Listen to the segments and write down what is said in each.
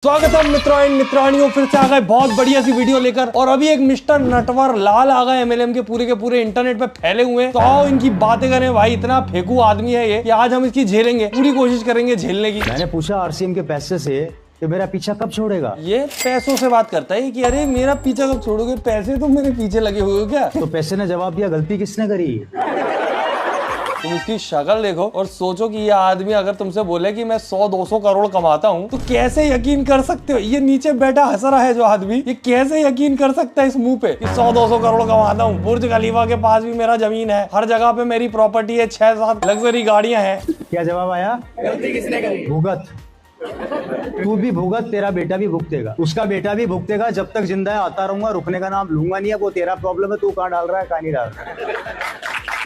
स्वागत है मित्रों एंड मित्रानियों, फिर से आ गए बहुत बढ़िया सी वीडियो लेकर। और अभी एक मिस्टर नटवर लाल आ गए एमएलएम के पूरे इंटरनेट पे फैले हुए हैं। तो आओ इनकी बातें करें। भाई इतना फेंकू आदमी है ये कि आज हम इसकी झेलेंगे, पूरी कोशिश करेंगे झेलने की। मैंने पूछा आरसीएम के पैसे से कि मेरा पीछा कब छोड़ेगा। ये पैसों से बात करता है कि अरे मेरा पीछा कब छोड़ोगे, पैसे तो मेरे पीछे लगे हुए हो क्या। तो पैसे ने जवाब दिया, गलती किसने करी। तुम इसकी शक्ल देखो और सोचो कि ये आदमी अगर तुमसे बोले कि मैं 100-200 करोड़ कमाता हूँ तो कैसे यकीन कर सकते हो। ये नीचे बैठा हंस रहा है जो आदमी, ये कैसे यकीन कर सकता है इस मुंह पे कि 100-200 करोड़ कमाता हूँ। बुर्ज खलीफा के पास भी मेरा जमीन है, हर जगह पे मेरी प्रॉपर्टी है, 6-7 लग्जरी गाड़ियां हैं। क्या जवाब आया? गलती किसने करी? भुगत। तू भी भुगत, तेरा बेटा भी भुगतेगा, उसका बेटा भी भुगतेगा। जब तक जिंदा है आता रहूंगा, रुकने का नाम लूंगा नहीं है। वो तेरा प्रॉब्लम है, तू कहाँ डाल रहा है कहाँ नहीं डाल रहा है।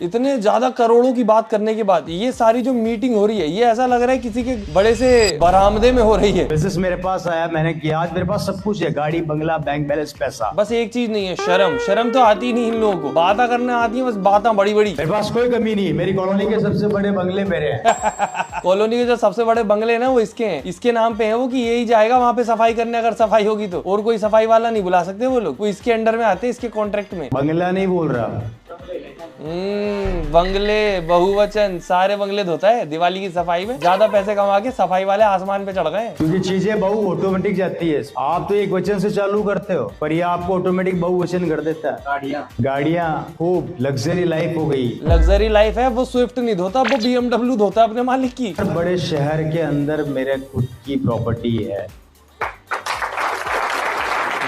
इतने ज्यादा करोड़ों की बात करने के बाद ये सारी जो मीटिंग हो रही है, ये ऐसा लग रहा है किसी के बड़े से बरामदे में हो रही है। बिजनेस मेरे पास आया, मैंने किया, आज मेरे पास सब कुछ है, गाड़ी, बंगला, बैंक बैलेंस, पैसा। बस एक चीज नहीं है, शर्म। शर्म तो आती नहीं इन लोगों को, बातें करने आती है बस, बातें बड़ी बड़ी। मेरे पास कोई कमी नहीं, मेरी कॉलोनी के सबसे बड़े बंगले मेरे हैं। कॉलोनी के जो सबसे बड़े बंगले ना वो इसके हैं, इसके नाम पे है वो, कि यही जाएगा वहाँ पे सफाई करने अगर सफाई होगी तो। और कोई सफाई वाला नहीं बुला सकते वो लोग, वो इसके अंडर में आते हैं, इसके कॉन्ट्रैक्ट में। बंगला नहीं बोल रहा, बंगले बहुवचन, सारे बंगले धोता है दिवाली की सफाई में। ज्यादा पैसे कमा के सफाई वाले आसमान पे चढ़ गए। क्योंकि चीजें बहु ऑटोमेटिक जाती है। आप तो एक वचन से चालू करते हो, पर ये आपको ऑटोमेटिक बहुवचन कर देता है। गाड़ियाँ खूब लग्जरी लाइफ हो गई। लग्जरी लाइफ है, वो स्विफ्ट नहीं धोता, वो BMW धोता अपने मालिक की। बड़े शहर के अंदर मेरे खुद की प्रॉपर्टी है।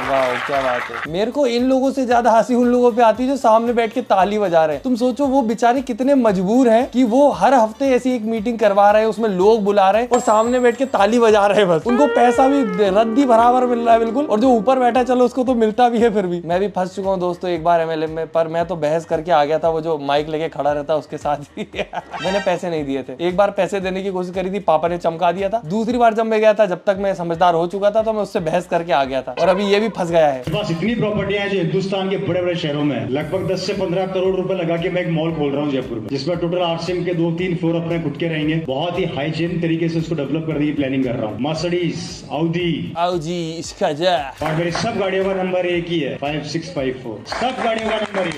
वाह क्या बात है। मेरे को इन लोगों से ज्यादा हंसी उन लोगों पे आती है जो सामने बैठ के ताली बजा रहे हैं। तुम सोचो वो बेचारे कितने मजबूर हैं कि वो हर हफ्ते ऐसी एक मीटिंग करवा रहे हैं, उसमें लोग बुला रहे हैं और सामने बैठ के ताली बजा रहे हैं। बस उनको पैसा भी रद्दी बराबर मिल रहा है बिल्कुल, और जो ऊपर बैठा चलो उसको तो मिलता भी है। फिर भी मैं भी फंस चुका हूँ दोस्तों एक बार एमएलए में, पर मैं तो बहस करके आ गया था। वो जो माइक लेके खड़ा रहता उसके साथ ही मैंने पैसे नहीं दिए थे। एक बार पैसे देने की कोशिश करी थी, पापा ने चमका दिया था। दूसरी बार जब मैं गया था, जब तक मैं समझदार हो चुका था, तो मैं उससे बहस करके आ गया था। और अभी ये भी फंस गया है। इतनी प्रॉपर्टियां हैं जो हिंदुस्तान के बड़े बड़े शहरों में, लगभग 10 से 15 करोड़ रुपए लगा के मैं एक मॉल खोल रहा हूँ जयपुर में, जिसमें टोटल आरसीएम के 2-3 फ्लोर अपने खुद के रहेंगे। बहुत ही हाइजीन तरीके से उसको डेवलप करने की प्लानिंग कर रहा हूँ। मर्सिडीज, आउडी, इसका जा। और मेरी सब गाड़ियों का नंबर एक ही है, 5654। सब गाड़ियों का नंबर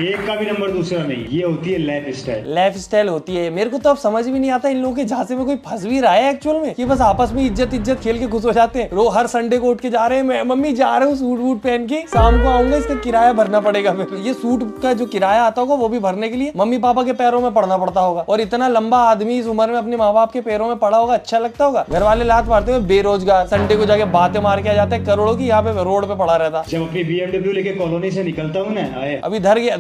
एक का भी नंबर दूसरा नहीं। ये होती है लाइफ स्टाइल। लाइफ स्टाइल होती है। मेरे को तो अब समझ भी नहीं आता इन लोगों के झांसे में कोई फंस भी रहा है एक्चुअल में, कि बस आपस में इज्जत खेल के खुश हो जाते हैं। हर संडे को उठ के जा रहे हैं, मैं मम्मी जा रहा हूँ सूट वूट पहन के, शाम को आऊंगा, इसका किराया भरना पड़ेगा। फिर ये सूट का जो किराया आता होगा वो भी भरने के लिए मम्मी पापा के पैरों में पड़ना पड़ता होगा। और इतना लंबा आदमी इस उम्र में अपने माँ बाप के पैरों में पड़ा होगा, अच्छा लगता होगा। घर वाले लात मारते हुए बेरोजगार, संडे को जाके बातें मार के आ जाते हैं करोड़ों की, यहाँ पे रोड पे पड़ा रहता। जब अपनी BMW लेके कॉलोनी से निकलता हूँ ना, अभी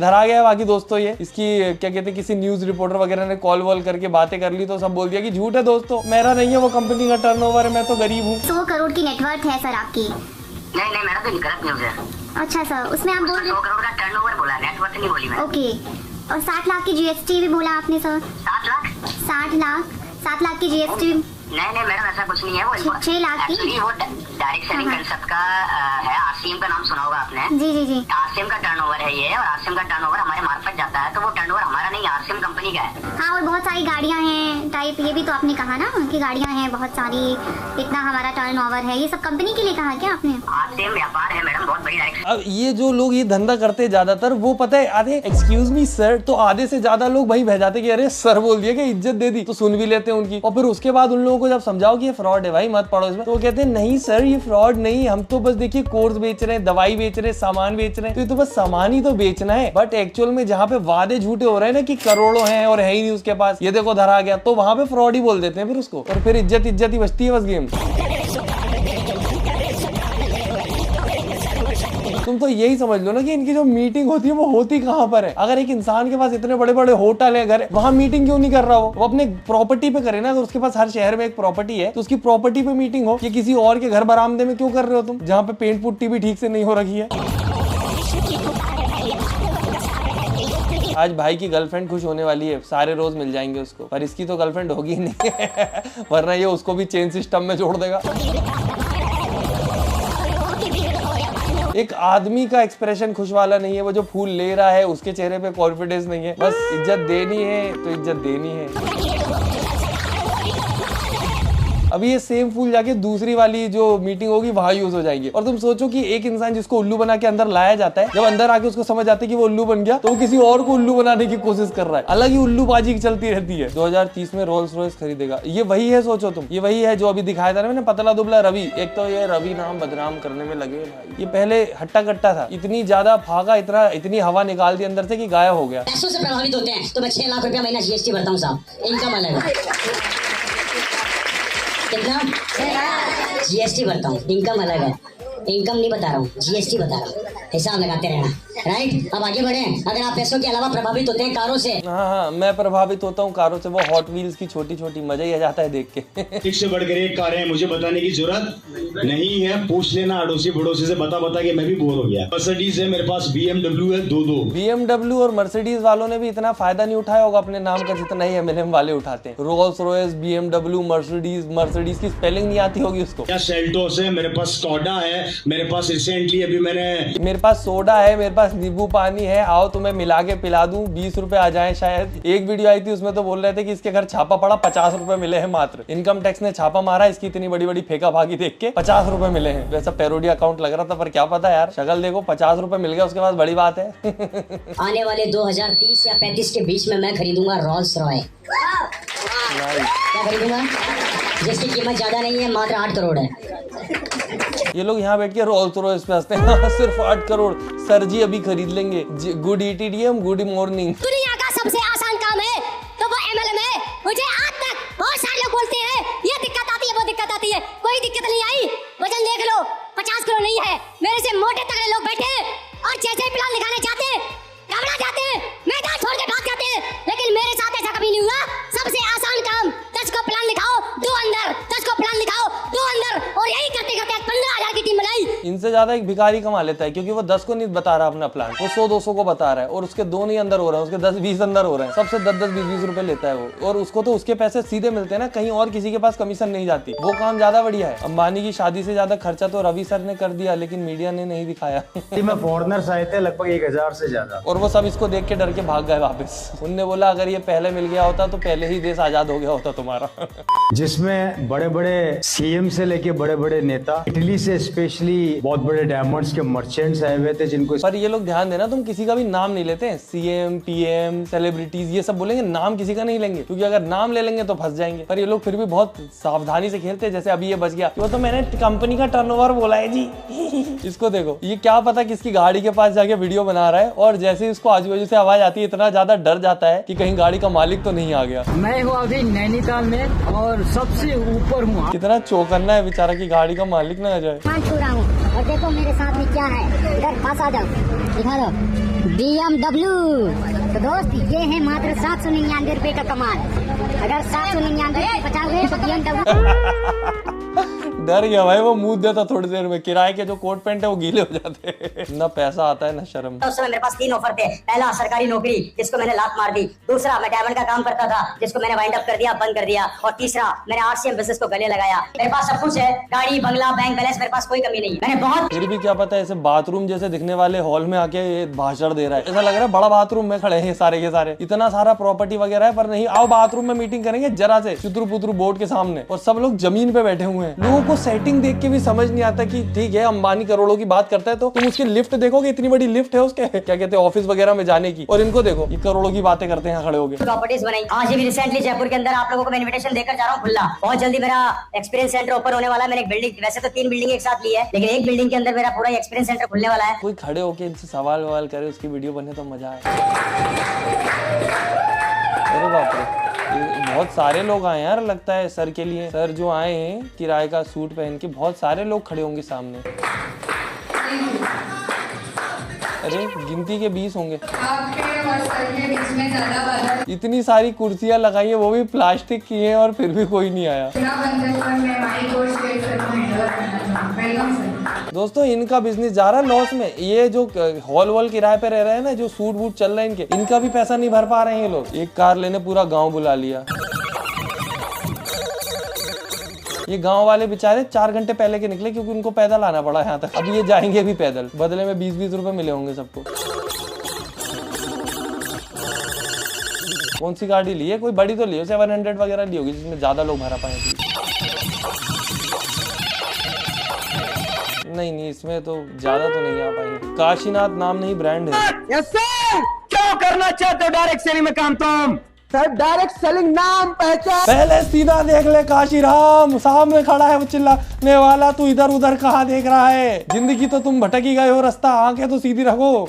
धरा गया बाकी दोस्तों। ये इसकी क्या कहते हैं, किसी न्यूज रिपोर्टर वगैरह ने कॉल वॉल करके बातें कर ली तो सब बोल दिया कि झूठ है दोस्तों, मेरा नहीं है वो कंपनी का टर्नओवर है, मैं तो गरीब हूँ। 100 करोड़ की नेटवर्थ है सर आपकी। नहीं मेरा तो गलत न्यूज़ है। अच्छा सर, उसमें आप बोल रहे 100 करोड़ का टर्नओवर बोला, नेटवर्थ नहीं बोली मैं। ओके, और 60 लाख की जीएसटी भी बोला आपने सर। 7 लाख? 7 लाख की जीएसटी। नहीं मैडम ऐसा कुछ नहीं है। वो 6 लाख की। एक्चुअली वो डायरेक्ट सेलिंग कंसेप्ट का है। आरसीएम का नाम सुना होगा आपने? जी। आरसीएम का टर्नओवर है ये, और आरसीएम का टर्नओवर हमारे मार्फत जाता है, तो वो टर्नओवर हमारा नहीं, आरसीएम कंपनी का है। हाँ, और बहुत सारी गाड़ियाँ हैं टाइप, ये भी तो आपने कहा ना कि गाड़ियाँ हैं बहुत सारी, इतना हमारा टर्नओवर है, ये सब कंपनी के लिए कहा क्या आपने? आरसीएम व्यापार है मैडम, बहुत बड़ी डायरेक्ट। अब ये जो लोग ये धंधा करते हैं ज्यादातर, वो पता है आधे एक्सक्यूज मी सर, तो आधे से ज्यादा लोग भाई बह जाते कि अरे सर बोल दिया कि इज्जत दे दी, तो सुन भी लेते हैं उनकी। और फिर उसके बाद उन लोगों को जब समझाओ कि ये फ्रॉड है भाई, मत पढ़ो इसमें, तो वो कहते हैं नहीं सर ये फ्रॉड नहीं, हम तो बस देखिए कोर्स बेच रहे हैं, दवाई बेच रहे हैं, सामान बेच रहे हैं, तो ये तो बस सामान ही तो बेचना है। बट एक्चुअल में जहाँ पे वादे झूठे हो रहे हैं ना कि करोड़ों हैं और है ही नहीं उसके पास, ये देखो धरा गया, तो वहां पे फ्रॉड ही बोल देते हैं फिर उसको, और फिर इज्जत ही बचती है बस गेम। तुम तो यही समझ लो ना कि इनकी जो मीटिंग होती है वो होती कहाँ पर है। अगर एक इंसान के पास इतने बड़े बड़े होटल है, घर है, वहाँ मीटिंग क्यों नहीं कर रहा हो? वो अपने प्रॉपर्टी पे करे ना। अगर उसके पास हर शहर में एक प्रॉपर्टी है तो उसकी प्रॉपर्टी पे मीटिंग हो। ये किसी और के घर बरामदे में क्यों कर रहे हो तुम, जहाँ पे पेंट पुट्टी भी ठीक से नहीं हो रखी है। आज भाई की गर्लफ्रेंड खुश होने वाली है, सारे रोज मिल जाएंगे उसको, पर इसकी तो गर्लफ्रेंड होगी नहीं वरना ये उसको भी चेन सिस्टम में जोड़ देगा। एक आदमी का एक्सप्रेशन खुश वाला नहीं है, वो जो फूल ले रहा है उसके चेहरे पे कॉन्फिडेंस नहीं है। बस इज्जत देनी है तो इज्जत देनी है। अभी ये सेम फूल जाके दूसरी वाली जो मीटिंग होगी वहां यूज हो जाएंगे। और तुम सोचो कि एक इंसान जिसको उल्लू बना के अंदर लाया जाता है, जब अंदर आके उसको समझ आता है कि वो उल्लू बन गया, तो वो किसी और को उल्लू बनाने की कोशिश कर रहा है। अलग ही उल्लूबाजी चलती रहती है। 2030 में रोल्स रॉयस खरीदेगा, ये वही है, सोचो तुम, ये वही है जो अभी दिखाया था ना मैंने, पतला दुबला रवि। एक तो ये रवि नाम बदनाम करने में लगे भाई। ये पहले हट्टा कट्टा था, इतनी ज्यादा भागा, इतनी हवा निकाल दी अंदर से कि गायब हो गया। पैसों से प्रभावित होते हैं तो मैं 6 लाख रुपया महीना जीएसटी भरता हूँ साहब, इनकम अलग है। कितना जीएसटी भरता हूँ, इनकम अलग है। इनकम नहीं बता रहा हूँ, जीएसटी बता रहा हूँ, हिसाब लगाते रहना, राइट। अब आगे बढ़े। अगर आप पैसों के अलावा प्रभावित होते हैं कारों से। हाँ, मैं प्रभावित होता हूँ कारों से, वो हॉट व्हील्स की छोटी छोटी, मजा ही आ जाता है देख के। एक से बढ़कर एक कार है, मुझे बताने की जरूरत नहीं है, पूछ लेना अड़ोसी पड़ोसी से, बता के मैं भी बोर हो गया। मर्सिडीज है मेरे पास, BMW है, दो BMW और मर्सिडीज वालों ने भी इतना फायदा नहीं उठाया होगा अपने नाम का जितना ही M&M वाले उठाते हैं। रोल्स रॉयस, BMW, मर्सिडीज की स्पेलिंग नहीं आती होगी उसको। क्या सेल्टोस है मेरे पास, स्कोडा है मेरे पास, रिसेंटली अभी मेरे पास सोडा है, मेरे पास नींबू पानी है, आओ तुम्हें मिला के पिला दूं, 20 रुपए आ जाए शायद। एक वीडियो आई थी उसमें तो बोल रहे थे कि इसके घर छापा पड़ा, 50 रुपए मिले हैं मात्र। इनकम टैक्स ने छापा मारा इसकी इतनी बड़ी बड़ी फेंका भागी देख के, 50 रुपए मिले हैं। वैसा पैरोडी अकाउंट लग रहा था, पर क्या पता यार, शक्ल देखो, 50 रुपए मिल गया उसके बाद बड़ी बात है। आने वाले 2030 या 35 के बीच में मैं खरीदूंगा रोल्स रॉय। क्या खरीदूंगा? जिसकी कीमत ज्यादा नहीं है, मात्र 8 करोड़ है। ये लोग यहाँ बैठ के रोल्स रॉयस पे हंसते हैं। सिर्फ 8 करोड़ सर जी अभी खरीद लेंगे। Good ETDM, good morning. दुनिया का सबसे आसान काम है तो वो MLM है। मुझे आज तक बहुत सारे लोग बोलते हैं ये दिक्कत आती है, वो दिक्कत आती है, कोई दिक्कत नहीं आई। वजन देख लो, 50 किलो नहीं है। मेरे से मोटे तगड़े लोग बैठे और जैसे प्लान दिखाने जाते हैं, घबरा जाते हैं, मैदान छोड़ के भाग जाते हैं। लेकिन मेरे साथ ऐसा कभी नहीं हुआ। सबसे आसान काम, 10 को प्लान लिखाओ, 2 अंदर, 10 को प्लान लिखाओ, 2 अंदर, और यही करते करते 15,000 की टीम बनाई। इनसे ज्यादा एक भिखारी कमा लेता है, क्योंकि वो 10 को नहीं बता रहा अपना प्लान, वो 100-200 को बता रहा है, और उसके 2 नहीं अंदर हो रहे हैं, उसके 10-20 अंदर हो रहे हैं। सबसे 10-10, 20-20 रुपए लेता है वो, और उसको तो उसके पैसे सीधे मिलते हैं ना, कहीं और किसी के पास कमीशन नहीं जाती। वो काम ज्यादा बढ़िया है। अंबानी की शादी से ज्यादा खर्चा तो रवि सर ने कर दिया, लेकिन मीडिया ने नहीं दिखाया। में फॉरेनर्स आए थे लगभग 1000 से ज्यादा, और वो सब इसको देख के डर के भाग गए वापस। उनने बोला अगर ये पहले मिल गया होता तो पहले ही देश आजाद हो गया होता तुम्हारा। जिसमें बड़े बड़े CM से लेके बड़े बड़े नेता, इटली से स्पेशली बहुत बड़े डायमंड्स के मर्चेंट्स आए हुए थे जिनको। पर ये लोग ध्यान देना, तुम किसी का भी नाम नहीं लेते हैं। CM, PM, सेलिब्रिटीज, ये सब बोलेंगे, नाम किसी का नहीं लेंगे, क्योंकि अगर नाम ले लेंगे तो फंस जाएंगे। पर ये लोग फिर भी बहुत सावधानी से खेलते हैं। जैसे अभी ये बच गया, वो तो मैंने कंपनी का टर्नओवर बोला है जी। इसको देखो, ये क्या पता किसकी गाड़ी के पास जाके वीडियो बना रहा है, और जैसे ही उसको आजू बाजू से आवाज आती है इतना ज्यादा डर जाता है कि कहीं गाड़ी का मालिक तो नहीं आ गया। मैं हूँ अभी नैनीताल में और सबसे ऊपर हूँ। कितना चौकन्ना है बेचारा कि गाड़ी का मालिक ना आ जाए। छू रहा हूँ और देखो मेरे साथ में क्या है, इधर पास आ जाओ, दिखा दो BMW। तो दोस्त ये है मात्र 799 रुपए का कमाल। अगर 799 बचाओगे तो BMW। डर गया भाई, वो मुंह देता थोड़ी देर में। किराए के जो कोट पैंट है वो गीले हो जाते हैं। ना पैसा आता है ना शर्म। उस समय मेरे पास 3 ऑफर थे। पहला सरकारी नौकरी, जिसको मैंने लात मार दी। दूसरा मैं डायमंड का काम करता था, जिसको मैंने वाइंड अप कर दिया, बंद कर दिया। और तीसरा मैंने RCM बिजनेस को गले लगाया। मेरे पास सब कुछ है, गाड़ी, बंगला, बैंक बैलेंस, मेरे पास कोई कमी नहीं है। मैंने बहुत। फिर भी क्या पता ऐसे बाथरूम जैसे दिखने वाले हॉल में आके ये भाषण दे रहा है। ऐसा लग रहा है बड़ा बाथरूम में खड़े हैं सारे के सारे, इतना सारा प्रॉपर्टी वगैरह है। पर नहीं, आओ बाथरूम में मीटिंग करेंगे जरा से चुतरू पुतरू बोर्ड के सामने, और सब लोग जमीन पे बैठे हुए हैं। लोगों को सेटिंग देख के भी समझ नहीं आता कि ठीक है अंबानी करोड़ों की बात करता है, तो तुम उसकी लिफ्ट देखोगे, इतनी बड़ी लिफ्ट है उसके, क्या कहते हैं, ऑफिस वगैरह में जाने की, और इनको देखो ये करोड़ों की बातें करते हैं खड़े होके। प्रॉपर्टीज बनाई। आज भी रिसेंटली जयपुर के अंदर आप लोगों को मैं इन्विटेशन देकर जा रहा हूँ खुला। बहुत जल्दी मेरा एक्सपीरियंस सेंटर ओपन होने वाला है। मैंने एक बिल्डिंग, वैसे तो 3 बिल्डिंग एक साथ ली है, लेकिन एक बिल्डिंग के अंदर मेरा पूरा एक्सपीरियंस सेंटर खुलने वाला है। कोई खड़े होके इनसे सवाल ववाल करे, उसकी वीडियो बने तो मजा आए। अरे बाप रे, बहुत सारे लोग आए यार, लगता है सर के लिए। सर जो आए हैं किराए का सूट पहन के, बहुत सारे लोग खड़े होंगे सामने। अरे गिनती के 20 होंगे। इतनी सारी कुर्सियां लगाई है, वो भी प्लास्टिक की है, और फिर भी कोई नहीं आया। दोस्तों इनका बिजनेस जा रहा है लॉस में। ये जो हॉल वॉल किराए पे रह रहे हैं ना, जो सूट वूट चल रहे हैं इनके, इनका भी पैसा नहीं भर पा रहे हैं ये लोग। एक कार लेने पूरा गांव बुला लिया। ये गांव वाले बेचारे 4 घंटे पहले के निकले, क्योंकि उनको पैदल आना पड़ा यहाँ तक। अब ये जाएंगे भी पैदल, बदले में 20-20 रुपए मिले होंगे सबको। कौन सी गाड़ी ली है? कोई बड़ी तो ली हो, 700 वगैरह ली होगी, जिसमें ज्यादा लोग भरा पाए। नहीं नहीं, इसमें तो ज्यादा तो नहीं आ पाएंगे। काशीनाथ नाम नहीं ब्रांड है। यस सर, क्या करना चाहते हो डायरेक्ट सेलिंग में काम तुम? सर डायरेक्ट सेलिंग नाम पहचान। पहले सीधा देख ले काशीराम, सामने खड़ा है वो चिल्लाने वाला, तू इधर उधर कहाँ देख रहा है? जिंदगी तो तुम भटक ही गए हो, रास्ता आंखें तो सीधी रखो।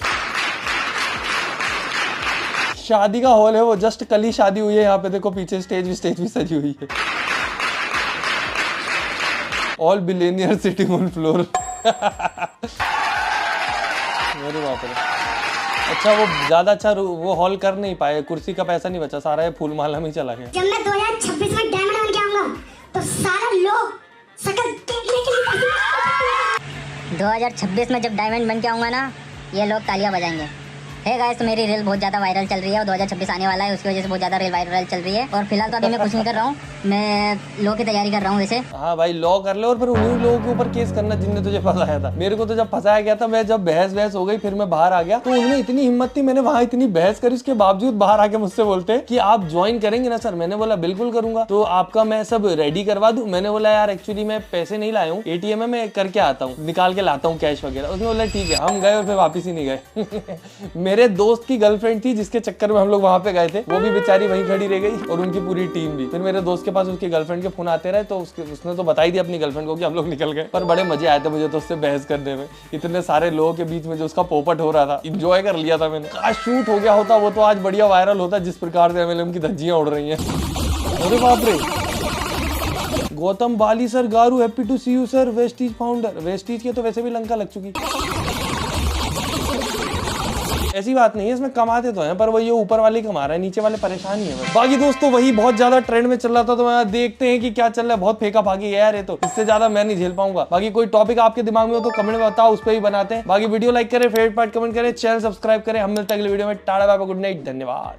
शादी का हॉल है वो, जस्ट कल ही शादी हुई है यहाँ पे, देखो पीछे स्टेज भी सजी हुई है। All billionaire sitting on floor. मेरे बाप रे। अच्छा वो ज्यादा अच्छा वो हॉल कर नहीं पाए, कुर्सी का पैसा नहीं बचा, सारा ये फूल माला में चला गया। जब मैं 2026 में डायमंड बन के आऊंगा तो सारे लोग शकल देखने के लिए 2026 में जब डायमंड बन के आऊंगा ना, ये लोग तालियां बजाएंगे। है गाइस, तो मेरी रील बहुत ज़्यादा वायरल चल रही है और 2026 आने वाला है, उसकी वजह से बहुत ज़्यादा रील वायरल चल रही है। और फिलहाल तो अभी मैं कुछ नहीं कर रहा हूँ, मैं लॉ की तैयारी कर रहा हूँ वैसे। हाँ भाई लॉ कर ले और फिर उन्हीं लोगों के ऊपर केस करना जिनने तुझे फंसाया था। मेरे को तो जब फंसाया गया था, मैं जब बहस हो गई फिर मैं बाहर आ गया, तो उनमें इतनी हिम्मत थी, मैंने वहाँ इतनी बहस करी, उसके बावजूद बाहर आके मुझसे बोलते कि आप ज्वाइन करेंगे ना सर? मैंने बोला बिल्कुल करूंगा, तो आपका मैं सब रेडी करवा दूं। मैंने बोला यार एक्चुअली मैं पैसे नहीं लाया हूँ, ATM में मैं करके आता हूँ, निकाल के लाता हूँ कैश वगैरह। उसने बोला ठीक है। हम गए और फिर वापिस ही नहीं गए। मेरे दोस्त की गर्लफ्रेंड थी जिसके चक्कर में हम लोग वहां पे गए थे, वो भी बेचारी वहीं खड़ी रह गई और उनकी पूरी टीम भी। फिर मेरे दोस्त के पास उसकी गर्लफ्रेंड के फोन आते रहे, तो उसने तो बताई दी अपनी गर्लफ्रेंड को कि हम लोग निकल गए। पर बड़े मजे आए थे मुझे तो उससे बहस करने में, इतने सारे लोगों के बीच में जो उसका पोपट हो रहा था, इंजॉय कर लिया था मैंने। आज शूट हो गया होता वो तो आज बढ़िया वायरल होता, जिस प्रकार से MLM की धज्जियां उड़ रही हैं। अरे बाप रे। Gautam Bali sir garu, happy to see you sir, Vestige founder. Vestige के तो वैसे भी लंका लग चुकी। ऐसी बात नहीं है, इसमें कमाते तो हैं, पर वो ये ऊपर वाले कमा रहा है, नीचे वाले परेशान ही है। बाकी दोस्तों वही बहुत ज्यादा ट्रेंड में चल रहा था, तो मैं देखते हैं कि क्या चल रहा है। बहुत फेंका भागी है यार ये तो, इससे ज्यादा मैं नहीं झेल पाऊंगा। बाकी कोई टॉपिक आपके दिमाग में हो तो कमेंट में बताओ, उस पर ही बनाते हैं। बाकी वीडियो लाइक करें, फेवरेट पार्ट कमेंट करें, चैनल सब्सक्राइब करें। हम मिलते हैं अगले वीडियो में। Tata bye bye, good night, धन्यवाद।